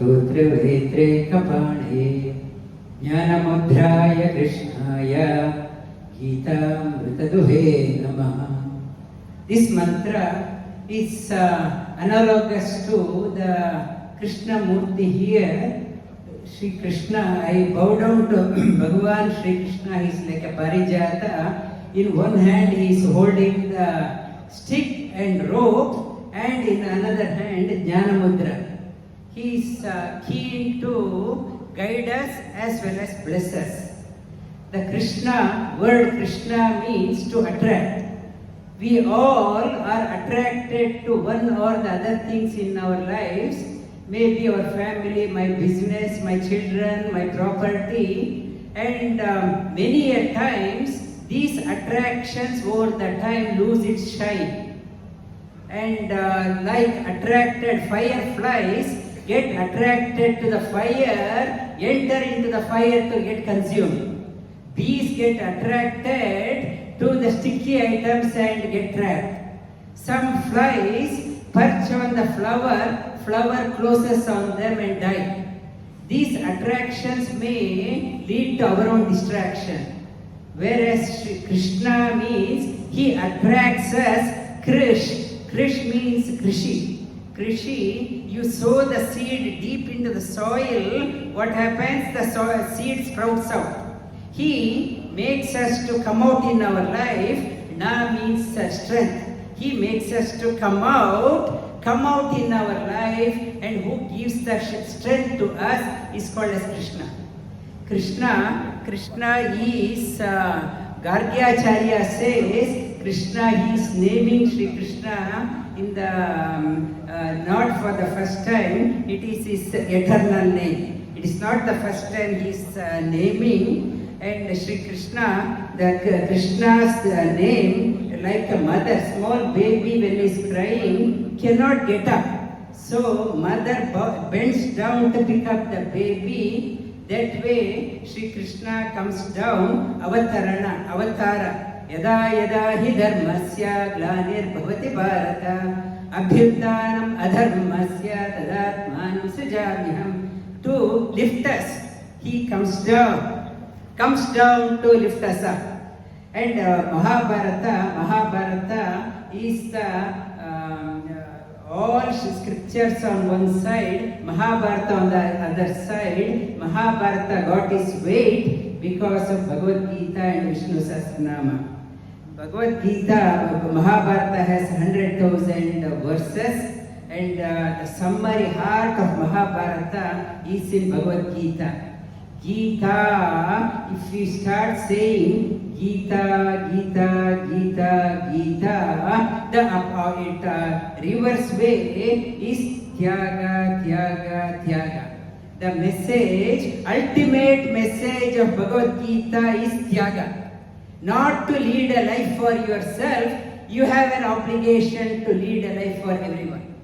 स्तोत्रवेत्रे कपाणे ज्ञानमुद्राय कृष्णाय गीतामृतदुहे नमः. This mantra is analogous to the Krishna Murti here. Shri Krishna, I bow down to Bhagavan Shri Krishna. He is like a parijata. In one hand he is holding the stick and rope, and in another hand Jnana Mudra. He is keen to guide us as well as bless us. The Krishna, word Krishna means to attract. We all are attracted to one or the other things in our lives. Maybe our family, my business, my children, my property, and many a times these attractions over the time lose its shine. And like attracted fireflies get attracted to the fire, enter into the fire to get consumed. Bees get attracted to the sticky items and get trapped. Some flies perch on the flower closes on them and die. These attractions may lead to our own distraction. Whereas Krishna means he attracts us. Krish means Krishi. Krishi, you sow the seed deep into the soil, what happens? The seed sprouts out. He makes us to come out in our life. Na means strength. He makes us to come out in our life, and who gives the strength to us is called as Krishna. Krishna is, Gargyacharya says, Krishna, he is naming Shri Krishna in the, not for the first time, it is his eternal name. It is not the first time he is naming, and Shri Krishna, Krishna's name, like a mother, small baby when he is crying, cannot get up. So mother bends down to pick up the baby. That way Shri Krishna comes down, avatara. Yada yada hi dharmasya glanir bhavati bharata abhyutanam adharmasya tadatmanam sujamyam. To lift us, he comes down to lift us up. And Mahabharata is the all scriptures on one side, Mahabharata on the other side. Mahabharata got its weight because of Bhagavad Geeta and Vishnu Sahasranama. Bhagavad Geeta, Mahabharata has 100,000 verses, and the summary heart of Mahabharata is in Bhagavad Geeta. Geeta, if we start saying Geeta, the reverse way is Tyaga. The message, ultimate message of Bhagavad Geeta is Tyaga. Not to lead a life for yourself, you have an obligation to lead a life for everyone.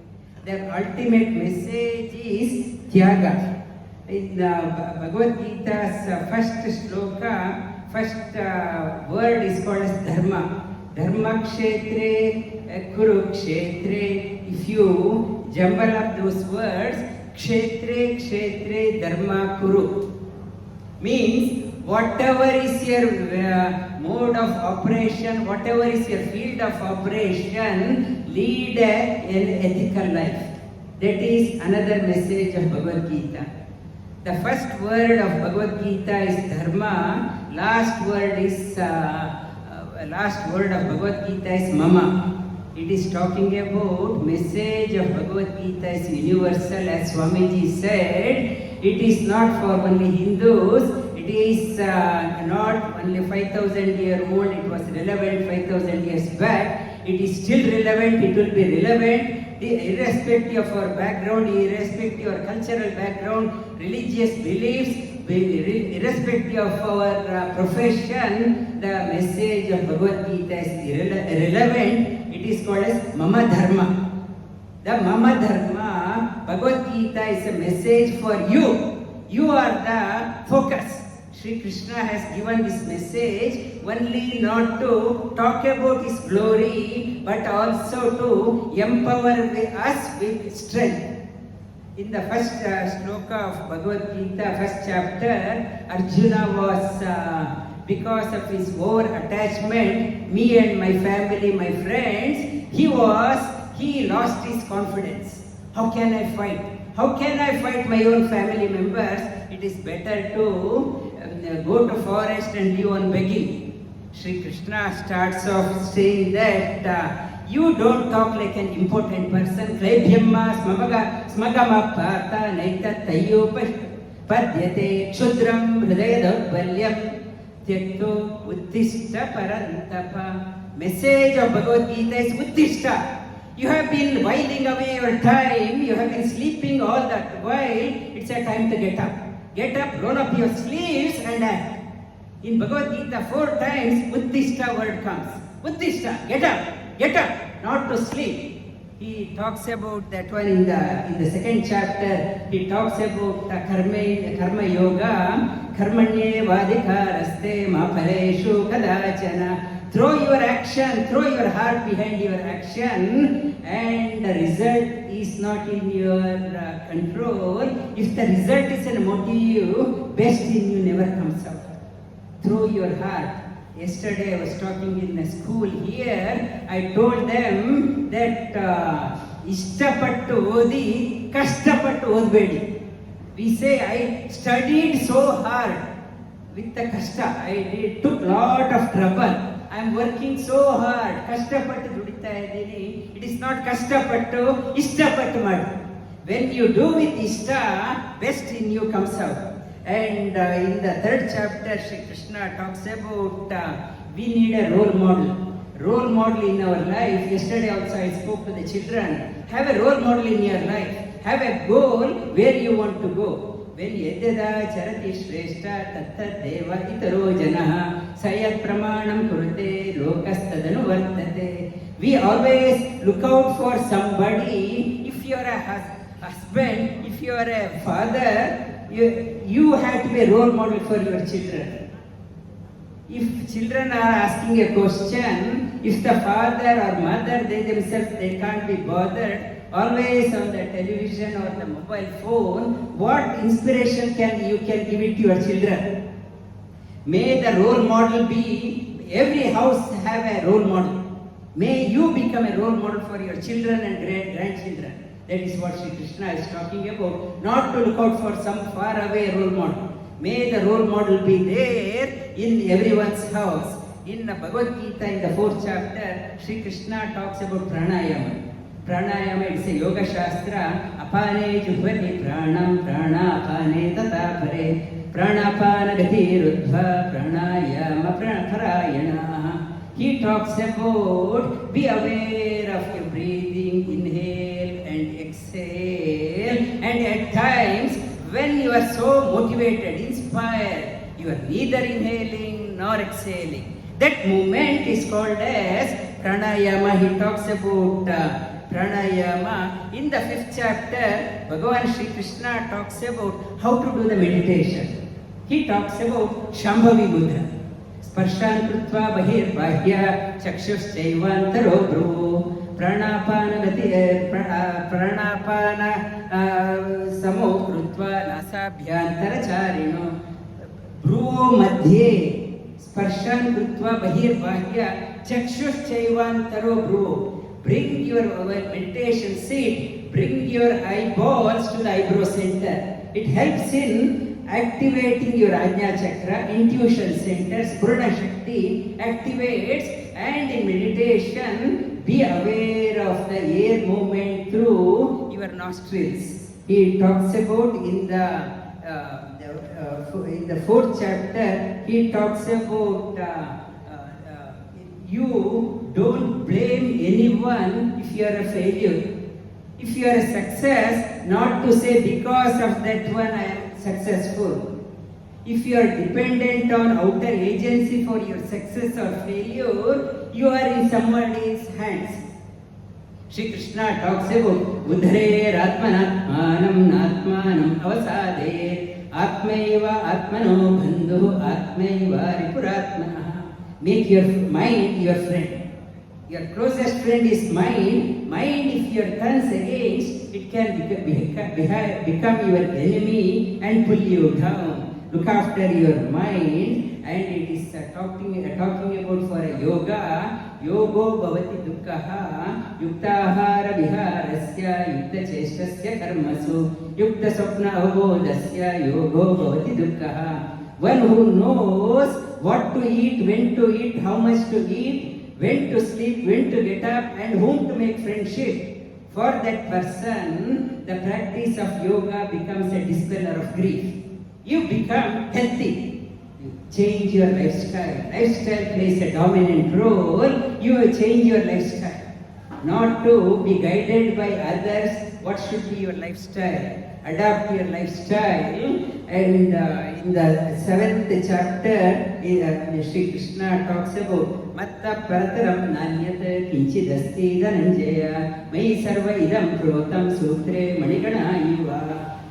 The ultimate message is Tyaga. In Bhagavad Gita's first shloka, first word is called as Dharma. Dharma kshetre, Kurukshetre. If you jumble up those words, kshetre, Dharma Kuru, means whatever is your mode of operation, whatever is your field of operation, lead an ethical life. That is another message of Bhagavad Geeta. The first word of Bhagavad Geeta is Dharma. Last word of Bhagavad Geeta is Mama. It is talking about message of Bhagavad Geeta is universal, as Swamiji said. It is not for only Hindus. It is not only 5,000 years old. It was relevant 5,000 years back. It is still relevant. It will be relevant irrespective of our background, irrespective of our cultural background, religious beliefs, irrespective of our profession. The message of Bhagavad Geeta is relevant. It is called as Mama Dharma. The Mama Dharma, Bhagavad Geeta is a message for you. You are the focus. Shri Krishna has given this message only not to talk about his glory, but also to empower us with strength. In the first sloka of Bhagavad Geeta, first chapter, Arjuna was, because of his over-attachment, me and my family, my friends, he lost his confidence. How can I fight? How can I fight my own family members? It is better to go to forest and live on begging. Sri Krishna starts off saying that you don't talk like an important person. Klebhyamma smagama pata naita tayyupa padyate kshudram hridaya daurbalyam tyakto uttishta parantapa. Message of Bhagavad Gita is uttishta. You have been whiling away your time, you have been sleeping all that while, it's a time to get up. Get up, roll up your sleeves and act. In Bhagavad Gita 4 times, uttishta word comes. Uttishta, get up, not to sleep. He talks about that one in the second chapter. He talks about karma yoga, karmanye vadikaraste ma phaleshu kadachana. Throw your action, throw your heart behind your action, and the result is not in your control. If the result is a motive, best in you never comes out. Throw your heart. Yesterday I was talking in a school here. I told them that ishtapattu odi, kashtapattu odbedi. We say I studied so hard with the kashta. I took lot of trouble. I am working so hard. Kashtapattu dudita idini. It is not kashtapattu, ishtapattu madu. When you do with ishta, best in you comes out. And in the 3rd chapter, Sri Krishna talks about we need a role model. Role model in our life. Yesterday also I spoke to the children. Have a role model in your life. Have a goal where you want to go. When yedada charati shrestha tatta deva itaro janaha sayat pramanam kurute lokastadanu vartate. We always look out for somebody. If you are a husband, if you are a father, you have to be a role model for your children. If children are asking a question, if the father or mother, they themselves, they can't be bothered, always on the television or the mobile phone, what inspiration you can give it to your children? May the role model be, every house have a role model. May you become a role model for your children and grandchildren. That is what Sri Krishna is talking about. Not to look out for some far away role model. May the role model be there in everyone's house. In the Bhagavad Gita, in the 4th chapter, Sri Krishna talks about pranayama. Pranayama is a yoga shastra. Apane juhvati pranam prana apane tata pare. Pranapana gati rudva pranayama parayana. He talks about be aware of your breathing, inhale and exhale. And at times, when you are so motivated, inspired, you are neither inhaling nor exhaling. That movement is called as pranayama. He talks about pranayama. In the 5th chapter, Bhagavan Sri Krishna talks about how to do the meditation. He talks about Shambhavi Mudra. Sparshan krutva bahir bahya chakshushchaivantaro bhru pranapana gati pranapana samo krutva nasabhyantara charino bhru madhye sparshan krutva bahir bahya chakshushchaivantaro bhru. Bring your meditation seat, bring your eyeballs to the eyebrow center. It helps in activating your Ajna Chakra, intuition center, Spurna Shakti activates, and in meditation, be aware of the air movement through your nostrils. He talks about in the 4th chapter, he talks about you don't blame anyone if you are a failure. If you are a success, not to say because of that one I am successful. If you are dependent on outer agency for your success or failure, you are in somebody's hands. Shri Krishna talks about Udhare Atmanatmanam Natmanam Avasade Atmaiva Atmano Bandhu Atmaiva Ripuratmana. Make your mind your friend. Your closest friend is mind. Mind, if you turns against, it can become your enemy and pull you down. Look after your mind, and it is talking about for a yoga. Yogo bhavati dukkha yuktahara viharasya yukta cheshtasya karmasu yukta swapna avabodhasya yogo bhavati dukkha. One who knows what to eat, when to eat, how much to eat, when to sleep, when to get up, and whom to make friendship. For that person, the practice of yoga becomes a dispeller of grief. You become healthy. Change your lifestyle. Lifestyle plays a dominant role. You will change your lifestyle. Not to be guided by others. What should be your lifestyle? Adapt your lifestyle. And in the 7th chapter, Sri Krishna talks about Matta Prataram Nanyat Kinchidasti Dhananjaya Mai Sarva Idam Protam Sutre Manigana Iva.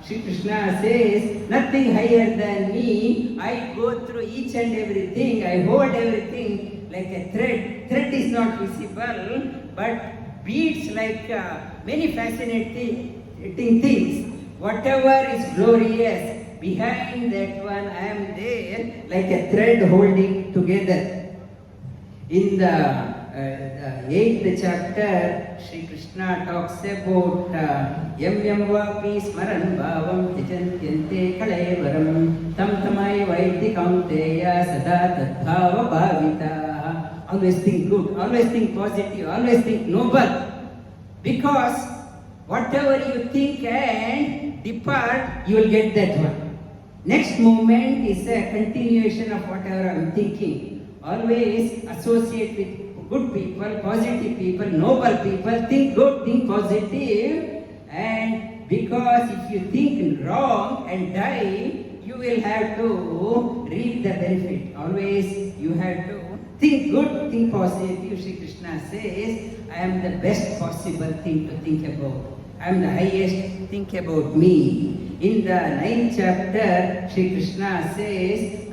Sri Krishna says, nothing higher than me. I go through each and everything. I hold everything like a thread. Thread is not visible, but beads like many fascinating things. Whatever is glorious, behind that one I am there like a thread holding together. In the 8th chapter, Sri Krishna talks about Yam Yam Vapi Smaran Bhavam Tijantyante Kalevaram Tam Tamai Vaiti Kaunteya Sada Tadbhava Bhavita. Always think good, always think positive, always think noble. Because whatever you think and depart, you will get that one. Next moment is a continuation of whatever I am thinking. Always associate with good people, positive people, noble people. Think good, think positive. And because if you think wrong and die, you will have to reap the benefit. Always you have to think good, think positive. Sri Krishna says, I am the best possible thing to think about. I am the highest, think about me. In the 9th chapter, Sri Krishna says,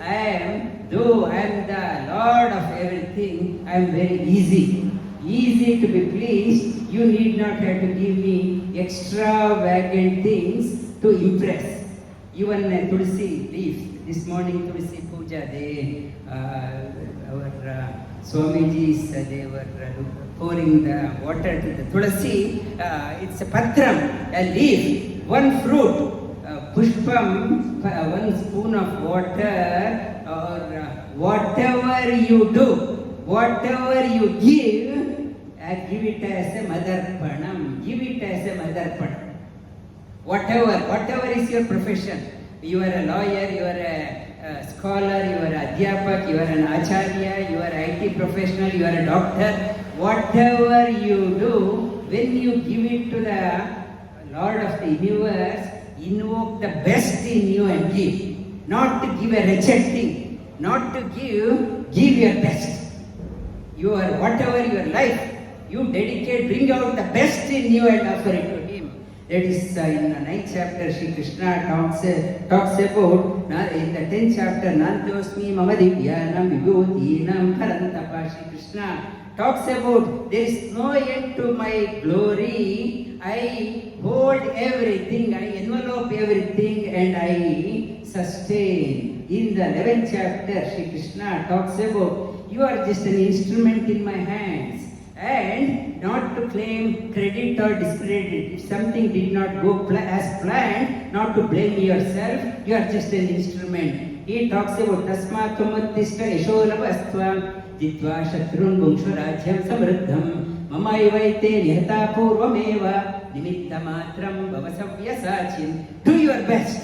though I am the Lord of everything, I am very easy. Easy to be pleased. You need not have to give me extravagant things to impress. Even a Tulsi leaf, this morning Tulsi Puja, our Swamijis, they were pouring the water to the Tulsi. It's a patram, a leaf, one fruit. Pushpam, one spoon of water, or whatever you do, whatever you give it as a madarpanam. Give it as a madarpanam. Whatever is your profession. You are a lawyer, you are a scholar, you are an adhyapak, you are an acharya, you are an IT professional, you are a doctor. Whatever you do, when you give it to the Lord of the universe, invoke the best in you and give. Not to give a wretched thing. Not to give your best. Whatever your life, you dedicate, bring out the best in you and offer it to Him. That is in the 9th chapter, Sri Krishna talks about, in the 10th chapter, Nantosmi Mama Divyanam Vibhutinam Karantapa. Sri Krishna talks about, there is no end to my glory. I hold everything, I envelope everything, and I sustain. In the 11th chapter, Sri Krishna talks about, you are just an instrument in my hands, and not to claim credit or discredit. If something did not go as planned, not to blame yourself, you are just an instrument. He talks about Tasmat Tumuttishta Yasholabhastva Jitva Shatrun Bhungshu Rajyam Samruddham Mamaivaite Nihata Purvameva Nimitta Matram Bhavasavya. Do your best,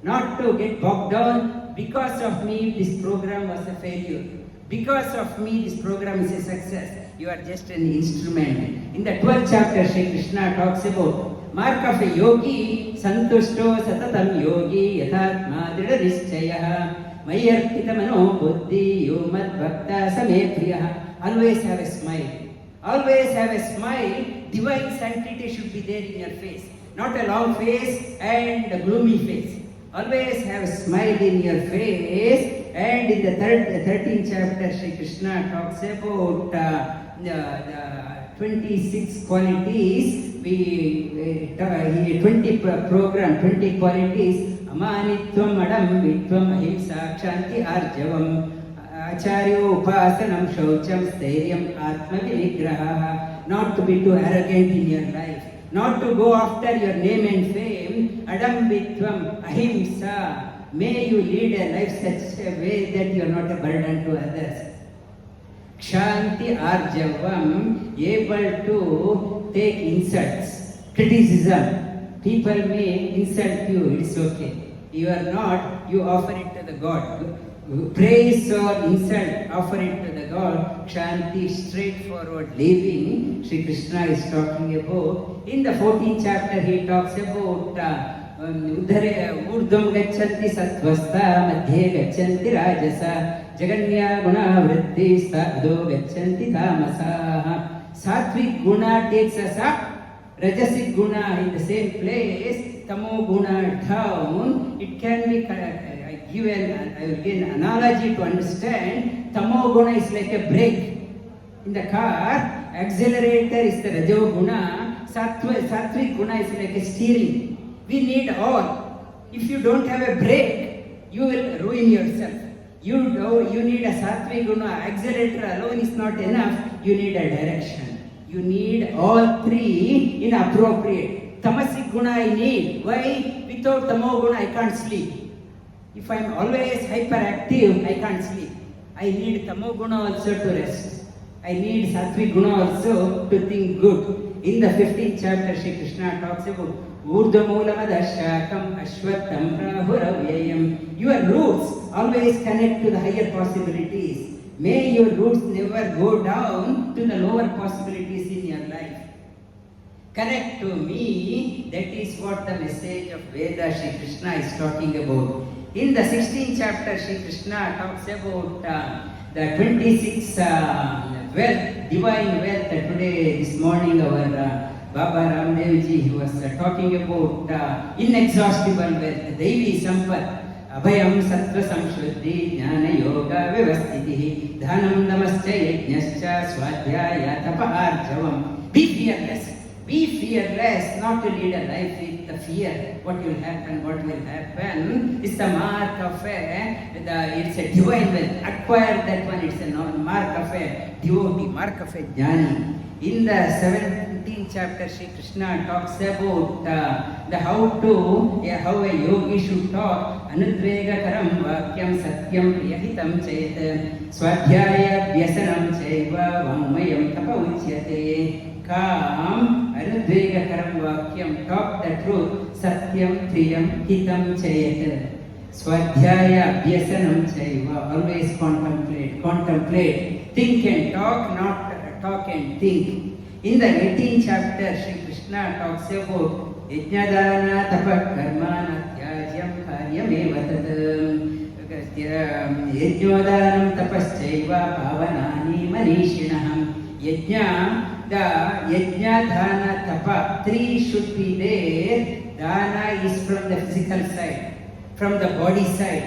not to get bogged down. Because of me, this program was a failure. Because of me, this program is a success. You are just an instrument. In the 12th chapter, Sri Krishna talks about mark of a yogi, santushto satatam yogi, yathatma drida nischayah, mayarpita mano buddhi, yomad bhakta same priyaha. Always have a smile. Always have a smile. Divine sanctity should be there in your face. Not a long face and a gloomy face. Always have a smile in your face. And in the 13th chapter, Sri Krishna talks about the 26 qualities, 20 program, 20 qualities, amanitvam, adambitvam, ahimsa, kshanti, arjavam, acharyo, upasanam, shaucham, stairyam, atma vinigraha, not to be too arrogant in your life, not to go after your name and fame, adambitvam, ahimsa, may you lead a life such a way that you are not a burden to others. Kshanti arjavam, able to take insults, criticism. People may insult you, it's okay. You are not, you offer it to the God. Praise or insult, offer it to the God. Kshanti, straightforward living, Sri Krishna is talking about. In the 14th chapter, he talks about ऊर्ध्वं गच्छन्ति सत्त्वस्था मध्ये गच्छन्ति राजसा जगन्या गुणा वृद्धिस्ता अधो गच्छन्ति तामसाः. Sattvic guna takes us up, rajasic guna in the same place, tamo guna down. It can be I will give an analogy to understand. Tamo guna is like a brake in the car, accelerator is the rajo guna, sattvic guna is like a steering. We need all. If you don't have a brake, you will ruin yourself. You need a sattvic guna. Accelerator alone is not enough. You need a direction. You need all three in appropriate. Tamasic guna I need. Why? Without tamo guna I can't sleep. If I am always hyperactive, I can't sleep. I need tamo guna also to rest. I need sattvic guna also to think good. In the 15th chapter, Sri Krishna talks about Urdhvamulamadasyakam ashvattam prahuravyayam. Your roots always connect to the higher possibilities. May your roots never go down to the lower possibilities in your life. Connect to me, that is what the message of Veda Sri Krishna is talking about. In the 16th chapter, Sri Krishna talks about the 26 wealth, divine wealth. Today, this morning, our Baba Ramdev ji, he was talking about inexhaustible wealth, Devi Sampat, Abhayam Sattva Samshuddhi, Jnana Yoga Vyavastitihi, Dhanam Namascha Yajnascha Swadhyaya Tapa Arjavam. Be fearless. Be fearless, not to lead a life with the fear. What will happen. It's the mark of it's a divine wealth. Acquire that one, it's a mark of a devotee, mark of a jnani. In the 17th chapter, Sri Krishna talks about how a yogi should talk. Anudvega karam vakyam satyam priyahitam chet swadhyaya vyasanam chaiva vangmayam tapa uchyate. Calm, anudvega karam vakyam, talk the truth, satyam priyam hitam chayat. Swadhyaya vyasanam chaiva, always contemplate, think and talk, not talk and think. In the 18th chapter, Sri Krishna talks about yajnadana tapat karmana tyajyam karyameva tad yajnodanam tapaschaiva pavanani manishinaham. Yajna, the yajna, dhana, tapa, three should be there. Dana is from the physical side, from the body side.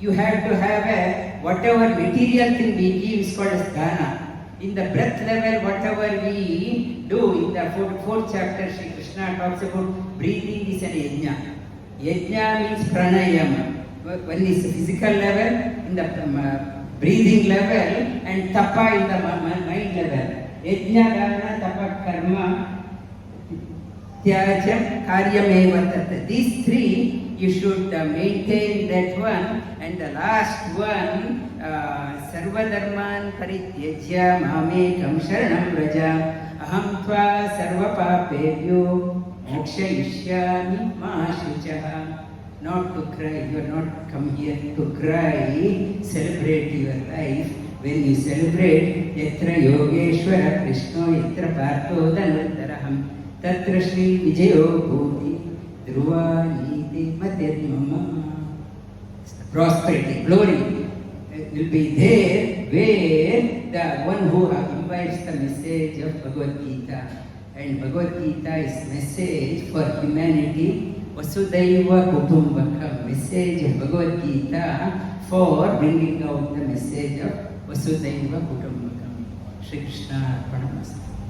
You have to have a, whatever material thing we give is called as dana. In the breath level, whatever we do, in the 4th chapter, Sri Krishna talks about breathing is an yajna. Yajna means pranayama. One is physical level, in the breathing level, and tapa in the mind level. Yajna, dana, tapa, karma, tyajam, karyameva tat. These three, you should maintain that one. And the last one, sarvadharman parityajya mamekam sharanam vraja aham tva sarvapapebhyo mokshayishyami ma shuchaha. Not to cry, you are not come here to cry, celebrate your life. When you celebrate, yatra yogeshwara krishno yatra partho dhanurtaraham tatra shri vijayo bhuti dhruva niti matir mama. Prosperity, glory will be there where the one who invites the message of Bhagavad Geeta. And Bhagavad Geeta is message for humanity. Vasudaiva Kutumbakam, message of Bhagavad Geeta for bringing out the message of Vasudaiva Kutumbakam. Shri Krishna Arpanamastu.